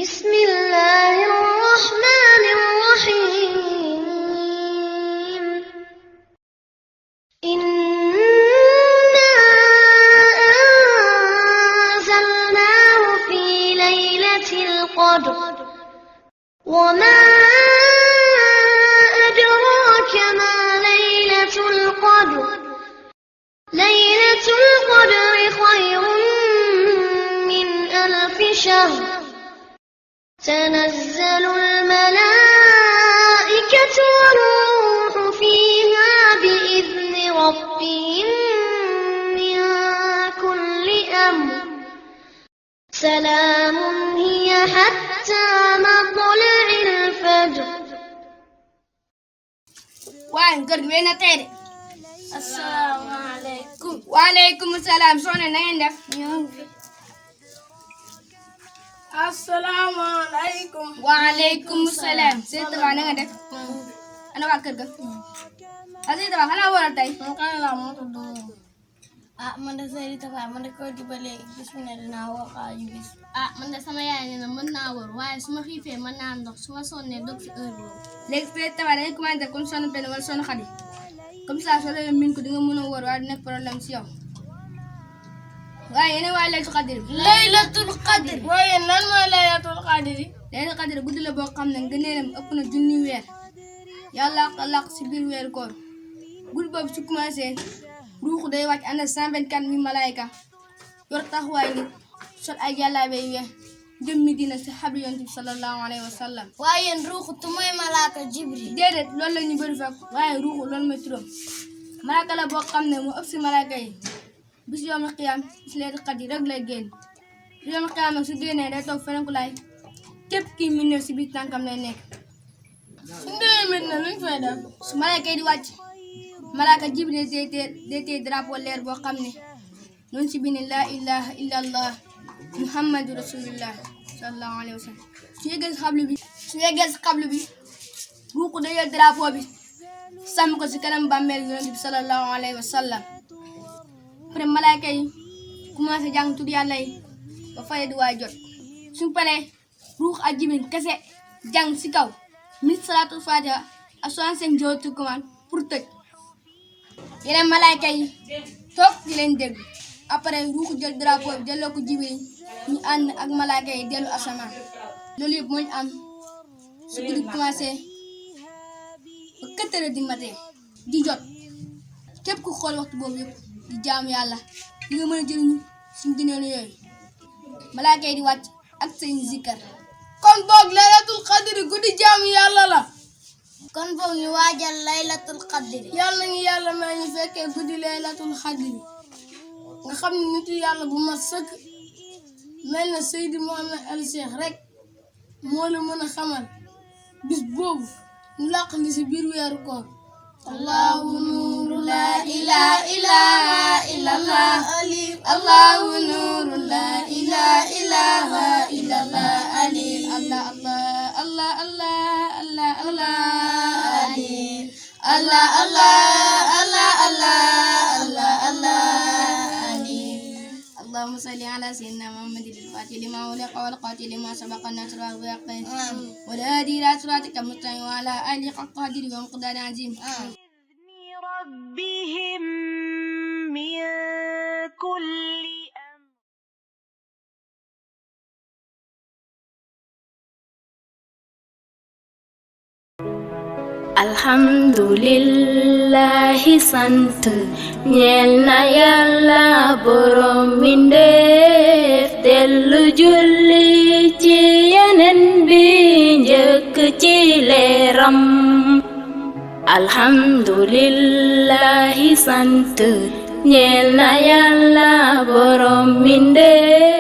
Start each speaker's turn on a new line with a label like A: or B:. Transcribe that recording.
A: بسم الله الرحمن الرحيم إنا أنزلناه في ليلة القدر وما أدراك ما ليلة القدر ليلة القدر خير من 1000 شهر تنزل الملائكة والروح فيها بإذن ربهم من كل أمر سلام هي حتى مطلع الفجر.
B: waaye kër gi na tey de. asalaamaaleykum. waaleykum salaam. soxna na ngeen def.
C: asalaamaaleykum.
B: waaleykum salaam. Seydou Tafa na nga def. ana waa kër ga. Seydou Tafa xanaa waral tey.
C: man kan laa moo tudd man de Seydou Tafa man de koo di ba léegi gis mu ne dinaa woo xaaju bis. man de sama yaay nee na mën naa wër waaye su ma xiifee mën naa ndox su ma sonnee dog si heure boobu.
B: léegi Seydou Tafa dañuy commencé comme sonn benn wala sonn xadi comme ça soo leen min ko di nga mën a wër waaye du nekk problème si yow. waaye yéen waa laylatul qadr bi.
C: laylatul qadr. waaye lan mooy laylatul qadr.
B: laylatul qadr guddi la boo xam ne ngëneelam ëpp na junni weer yàlla laq si biir weeru koor guddi boobu su commencé ruuxu day wàcc ànd ak 124 000 malaayka yor taxawaay nit sol ay jàllaabe yu weex jëm Medina si xabli yonent bi sallallahu alayhi wa sallam.
C: waaye ruuxu tu mooy malaaka Jibril.
B: déedéet loolu la ñu bëri fekk waaye ruuxu loolu mooy turam malaaka la boo xam ne moo ëpp si malaayka yi. bis yawmal qiyaam si laylatul qadr rek lay génn bis yawmal qiyaam nag su génnee day toog feneen ku laay képp kii mi néew si biir tànkam lay nekk.
C: su ndee mit na luñ fay def.
B: su malaaka yi di wàcc malaaka Jibril day téye drapeau leer boo xam ne noonu si biir laa ilaha illa allah muhammadu rasulullah sallallahu alayhi wa sallam su yeggee si xablu bi ruuxu day yor drapeau bi sàmm ko si kanam bàmmeel yonent bi sallallahu alayhi wa sallam. après malaaka yi commencé jàng tur yàlla yi ba fay di waay jot suñu paree ruux ak Jibril kese jàng si kaw 1000 salaatul fatiha ak 65 jawharatul kamal pour tëj yeneen malaaka yi toog di leen dégg après ruux jël drapeau bi delloo ko Jibril ñu ànd ak malaaka yi dellu asamaan loolu yëpp moo ñu am su guddi commencé ba 4 heures du matin di jot képp ku xool waxtu boobu yëpp di jaamu yàlla di nga mën a jëriñu suñu gëneel yooyu malaaka yi di wàcc ak seen zikkar.
C: kon boog laylatul qadr guddi jaamu yàlla la.
A: kon boog ñu waajal laylatul qadr.
C: yàlla ngi yàlla may ñu fekkee guddi laylatul qadr nga xam ne nitu yàlla bu mat sëkk mel na Seydi Mouhamed El Cheikh rek moo la mën a xamal bis boobu ñu làq li si biir weeru koor. Allahu nuuru laa ilaaha illallah alif. Allahu nuuru laa ilaaha illallah alif. Allah Allah Allah Allah Allah alif. Allah Allah Allah Allah Allah Allah alif. Allahumma salli ala sayyidina Muhammadin al-Fatih lima ughliqa wal khatimi lima sabaqa an-nasr wal yaqin wal hadi ila siratika mustaqim wa ala alihi haqqa qadrihi wa miqdarin azim.
D: ربهم من كل أمر.
E: alhamdulillahi sant ñeel na yàlla borom mbindeef dellu julli ci yeneen bi njëkk ci leeram alhamdulillahi sant ñeel na yàlla borom mbindeef